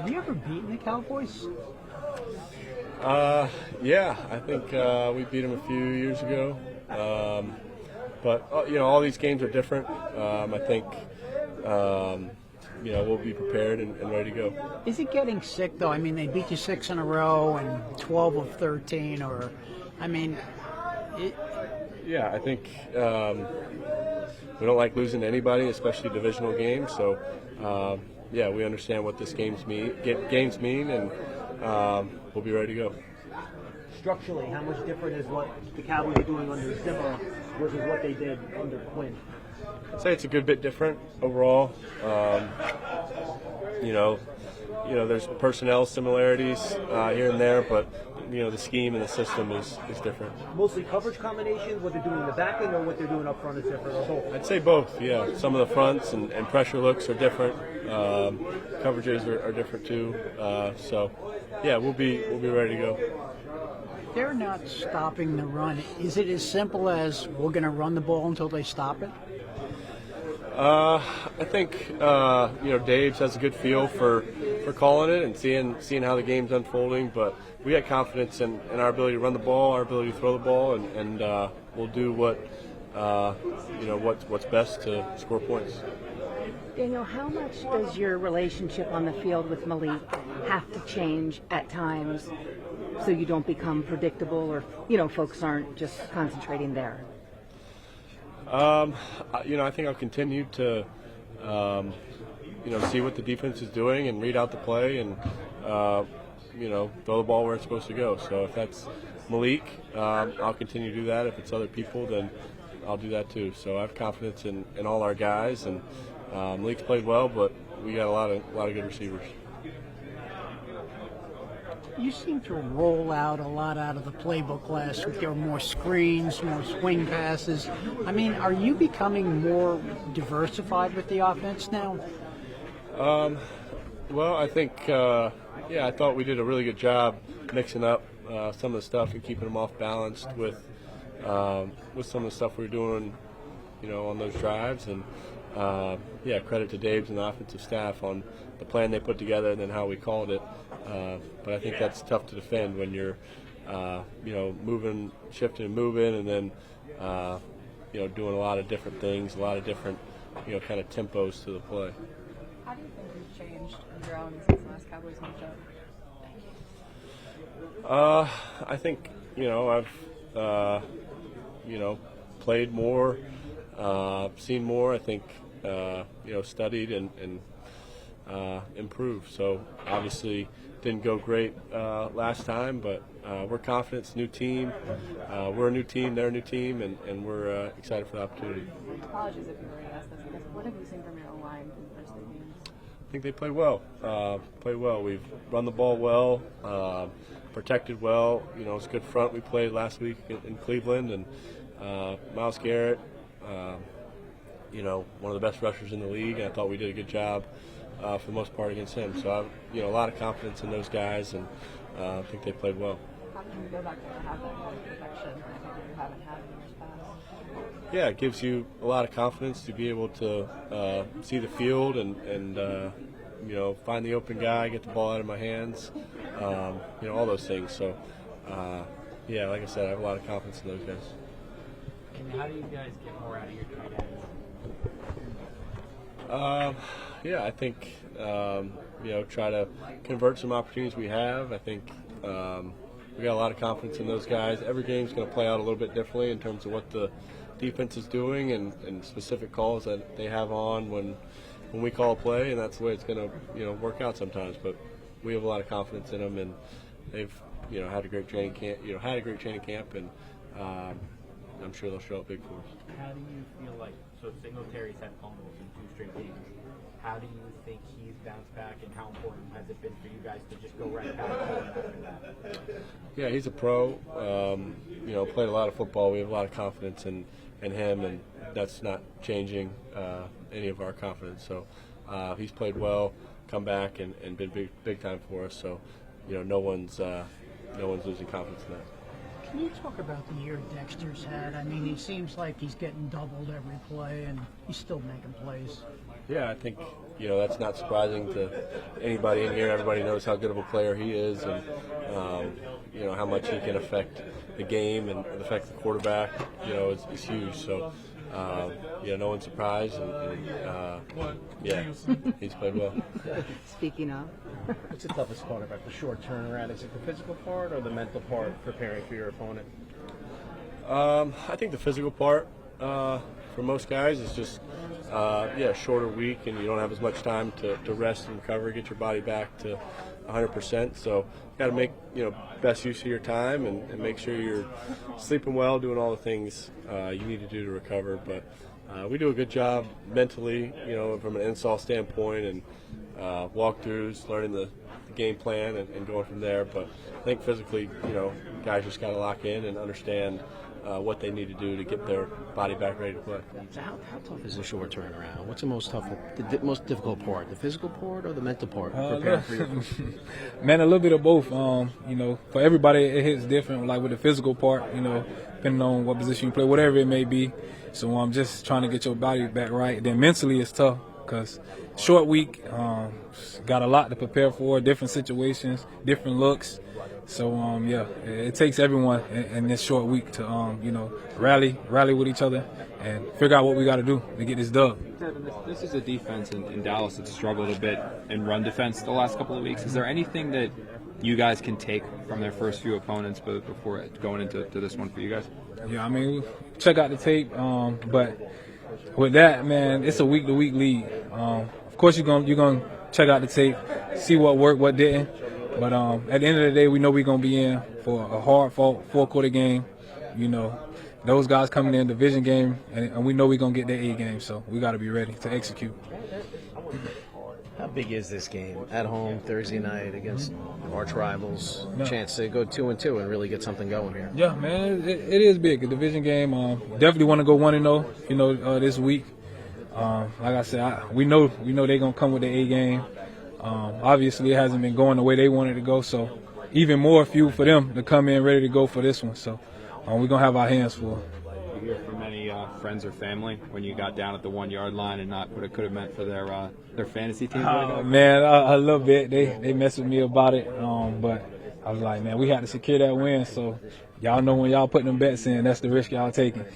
Have you ever beaten the Cowboys? Yeah, I think we beat them a few years ago. But all these games are different. I think we'll be prepared and ready to go. Is it getting sick, though? I mean, they beat you 6 in a row and 12 of 13, Yeah, I think we don't like losing to anybody, especially divisional games. So, we understand what this games mean, and we'll be ready to go. Structurally, how much different is what the Cowboys are doing under Zimmer versus what they did under Quinn? I'd say it's a good bit different overall. There's personnel similarities here and there, but the scheme and the system is different. Mostly coverage combinations, what they're doing in the back end or what they're doing up front is different, or both? I'd say both, yeah. Some of the fronts and pressure looks are different. Coverages are different too. We'll be ready to go. they're not stopping the run. Is it as simple as we're going to run the ball until they stop it? I think Daves has a good feel for calling it and seeing how the game's unfolding. But we got confidence in our ability to run the ball, our ability to throw the ball, and we'll do what's best to score points. Daniel, how much does your relationship on the field with Malik have to change at times so you don't become predictable, or folks aren't just concentrating there? I think I'll continue to, see what the defense is doing and read out the play and, throw the ball where it's supposed to go. So if that's Malik, I'll continue to do that. If it's other people, then I'll do that too. So I have confidence in all our guys, and Malik's played well, but we got a lot of good receivers. You seem to roll out a lot out of the playbook last week. There were more screens, more swing passes. I mean, are you becoming more diversified with the offense now? Well, I think, I thought we did a really good job mixing up some of the stuff and keeping them off balanced with some of the stuff we were doing, on those drives. And credit to Daves and the offensive staff on the plan they put together and then how we called it. But I think that's tough to defend when you're, moving, shifting and moving, and then, doing a lot of different things, a lot of different, kind of tempos to the play. How do you think you've changed in your own since the last Cowboys matchup? I think, I've, played more, seen more. I think, studied and improved. So obviously didn't go great last time, but we're confident. It's a new team. We're a new team. They're a new team, and we're excited for the opportunity. Apologies if you already asked this. What have you seen from your O-line in the first 2 games? I think they play well. We've run the ball well, protected well. It's a good front we played last week in Cleveland, and Myles Garrett, one of the best rushers in the league. And I thought we did a good job for the most part against him. So I've a lot of confidence in those guys, and I think they played well. How can you go back there and have that kind of protection that you haven't had in years past? Yeah, it gives you a lot of confidence to be able to see the field and find the open guy, get the ball out of my hands, all those things. So, like I said, I have a lot of confidence in those guys. And how do you guys get more out of your tight ends? I think, try to convert some opportunities we have. I think we got a lot of confidence in those guys. Every game's going to play out a little bit differently in terms of what the defense is doing and specific calls that they have on when we call a play, and that's the way it's going to work out sometimes. But we have a lot of confidence in them, and they've had a great training camp, and I'm sure they'll show up big for us. How do you feel like, so Singletary's had fumbles in 2 straight games. How do you think he's bounced back, and how important has it been for you guys to just go right back to him after that? Yeah, he's a pro. Played a lot of football. We have a lot of confidence in him, and that's not changing any of our confidence. So he's played well, come back, and been big time for us. So no one's losing confidence in that. Can you talk about the year Dexter's had? I mean, he seemes like he's getting doubled every play, and he's still making plays. Yeah, I think that's not surprising to anybody in here. Everybody knows how good of a player he is, and how much he can affect the game and affect the quarterback. Is huge. So. No one's surprised, he's played well. Speaking of, What's the toughest part about the short turnaround? Is it the physical part or the mental part preparing for your opponent? I think the physical part for most guys is just a shorter week, and you don't have as much time to rest and recover, get your body back to 100%. So you got to make best use of your time and make sure you're sleeping well, doing all the things you need to do to recover. But we do a good job mentally, from an install standpoint, and walkthroughs, learning the game plan and going from there. But I think physically, guys just got to lock in and understand what they need to do to get their body back ready to play. So how tough is the short turnaround? What's the most most difficult part? The physical part or the mental part? Preparing for your Man, a little bit of both. For everybody it hits different. Like with the physical part, depending on what position you play, whatever it may be. So I'm just trying to get your body back right. Then mentally it's tough because short week, got a lot to prepare for, different situations, different looks. So it takes everyone in this short week to rally with each other and figure out what we got to do to get this dub. Devin, this is a defense in Dallas that's struggled a bit in run defense the last couple of weeks. Is there anything that you guys can take from their first few opponents before going into this one for you guys? Yeah, we check out the tape, but with that, man, it's a week-to-week league. Of course, you're gonna check out the tape, see what worked, what didn't. But at the end of the day, we know we're going to be in for a hard-fought four-quarter game. Those guys coming in division game, and we know we're going to get their A game, so we got to be ready to execute. How big is this game at home Thursday night against arch rivals? Chance to go 2-2 and really get something going here. Yeah, man, it is big. A division game. Definitely want to go 1-0. This week. Like I said, we know they're going to come with the A game. Obviously, it hasn't been going the way they wanted to go, so even more fuel for them to come in ready to go for this one. So we're going to have our hands full. You hear from any friends or family when you got down at the 1 yard line and not what it could have meant for their fantasy team? Man, a little bit. They messed with me about it, but I was like, man, we had to secure that win. So y'all know when y'all putting them bets in, that's the risk y'all taking.